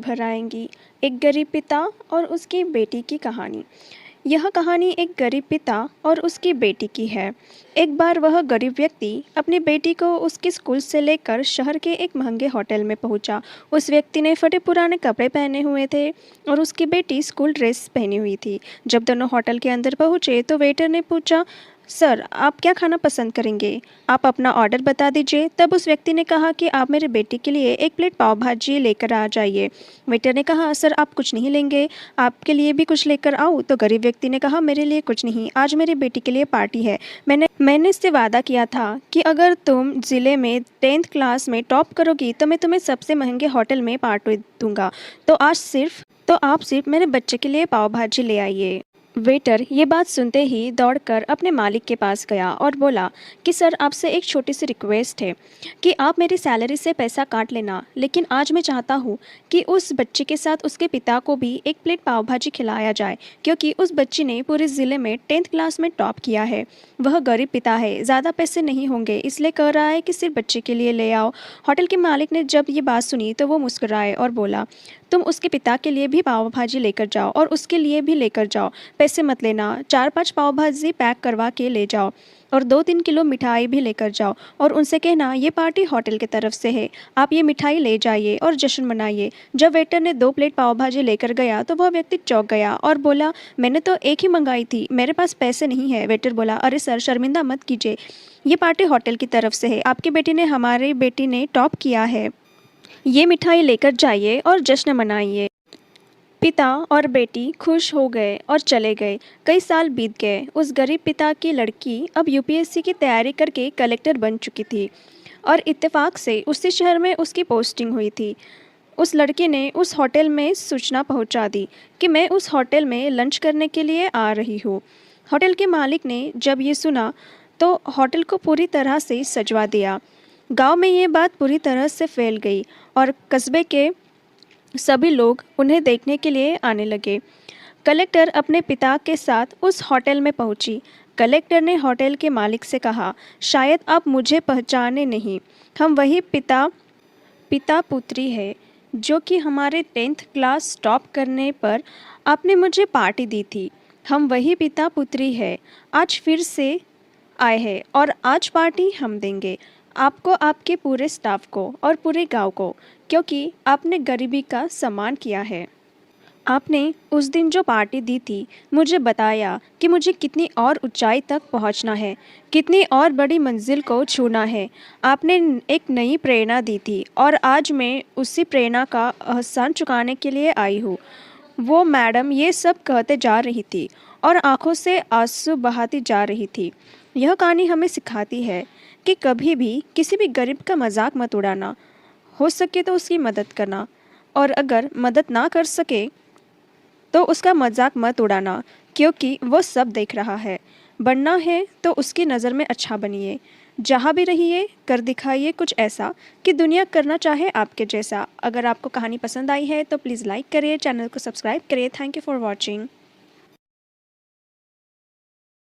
भर आएंगी। एक गरीब पिता और उसकी बेटी की कहानी। यह कहानी एक गरीब पिता और उसकी बेटी की है। एक बार वह गरीब व्यक्ति अपनी बेटी को उसके स्कूल से लेकर शहर के एक महंगे होटल में पहुंचा। उस व्यक्ति ने फटे पुराने कपड़े पहने हुए थे और उसकी बेटी स्कूल ड्रेस पहनी हुई थी। जब दोनों होटल के अंदर पहुंचे तो वेटर ने पूछा, सर आप क्या खाना पसंद करेंगे? आप अपना ऑर्डर बता दीजिए। तब उस व्यक्ति ने कहा कि आप मेरे बेटी के लिए एक प्लेट पाव भाजी लेकर आ जाइए। वेटर ने कहा, सर आप कुछ नहीं लेंगे, आपके लिए भी कुछ लेकर आऊँ? तो गरीब व्यक्ति ने कहा, मेरे लिए कुछ नहीं, आज मेरी बेटी के लिए पार्टी है। मैंने इससे वादा किया था कि अगर तुम ज़िले में 10th क्लास में टॉप करोगी तो मैं तुम्हें सबसे महंगे होटल में पार्टी दूंगा। तो आप सिर्फ मेरे बच्चे के लिए पाव भाजी ले आइए। वेटर ये बात सुनते ही दौड़कर अपने मालिक के पास गया और बोला कि सर आपसे एक छोटी सी रिक्वेस्ट है कि आप मेरी सैलरी से पैसा काट लेना, लेकिन आज मैं चाहता हूँ कि उस बच्चे के साथ उसके पिता को भी एक प्लेट पाव भाजी खिलाया जाए, क्योंकि उस बच्ची ने पूरे ज़िले में 10th क्लास में टॉप किया है। वह गरीब पिता है, ज़्यादा पैसे नहीं होंगे, इसलिए कह रहा है कि सिर्फ बच्चे के लिए ले आओ। होटल के मालिक ने जब ये बात सुनी तो वो मुस्कुराए और बोला, तुम उसके पिता के लिए भी पाव भाजी लेकर जाओ और उसके लिए भी लेकर जाओ, पैसे मत लेना। 4-5 पाव भाजी पैक करवा के ले जाओ और 2-3 किलो मिठाई भी लेकर जाओ और उनसे कहना ये पार्टी होटल की तरफ से है, आप ये मिठाई ले जाइए और जश्न मनाइए। जब वेटर ने 2 प्लेट पाव भाजी लेकर गया तो वह व्यक्ति चौंक गया और बोला, मैंने तो एक ही मंगाई थी, मेरे पास पैसे नहीं है। वेटर बोला, अरे सर शर्मिंदा मत कीजिए, ये पार्टी होटल की तरफ से है, आपकी बेटी ने हमारी बेटी ने टॉप किया है, ये मिठाई लेकर जाइए और जश्न मनाइए। पिता और बेटी खुश हो गए और चले गए। कई साल बीत गए। उस गरीब पिता की लड़की अब यूपीएससी की तैयारी करके कलेक्टर बन चुकी थी और इत्तेफाक से उसी शहर में उसकी पोस्टिंग हुई थी। उस लड़की ने उस होटल में सूचना पहुंचा दी कि मैं उस होटल में लंच करने के लिए आ रही हूँ। होटल के मालिक ने जब ये सुना तो होटल को पूरी तरह से सजवा दिया। गांव में ये बात पूरी तरह से फैल गई और कस्बे के सभी लोग उन्हें देखने के लिए आने लगे। कलेक्टर अपने पिता के साथ उस होटल में पहुंची। कलेक्टर ने होटल के मालिक से कहा, शायद आप मुझे पहचाने नहीं, हम वही पिता पुत्री है जो कि हमारे 10th क्लास टॉप करने पर आपने मुझे पार्टी दी थी। हम वही पिता पुत्री है, आज फिर से आए हैं और आज पार्टी हम देंगे आपको, आपके पूरे स्टाफ को और पूरे गांव को, क्योंकि आपने गरीबी का सम्मान किया है। आपने उस दिन जो पार्टी दी थी मुझे बताया कि मुझे कितनी और ऊंचाई तक पहुंचना है, कितनी और बड़ी मंजिल को छूना है। आपने एक नई प्रेरणा दी थी और आज मैं उसी प्रेरणा का एहसान चुकाने के लिए आई हूँ। वो मैडम ये सब कहते जा रही थी और आंखों से आंसू बहाती जा रही थी। यह कहानी हमें सिखाती है कि कभी भी किसी भी गरीब का मजाक मत उड़ाना, हो सके तो उसकी मदद करना, और अगर मदद ना कर सके तो उसका मजाक मत उड़ाना, क्योंकि वो सब देख रहा है। बनना है तो उसकी नज़र में अच्छा बनिए, जहाँ भी रहिए कर दिखाइए कुछ ऐसा कि दुनिया करना चाहे आपके जैसा। अगर आपको कहानी पसंद आई है तो प्लीज़ लाइक करिए, चैनल को सब्सक्राइब करिए। Thank you for watching.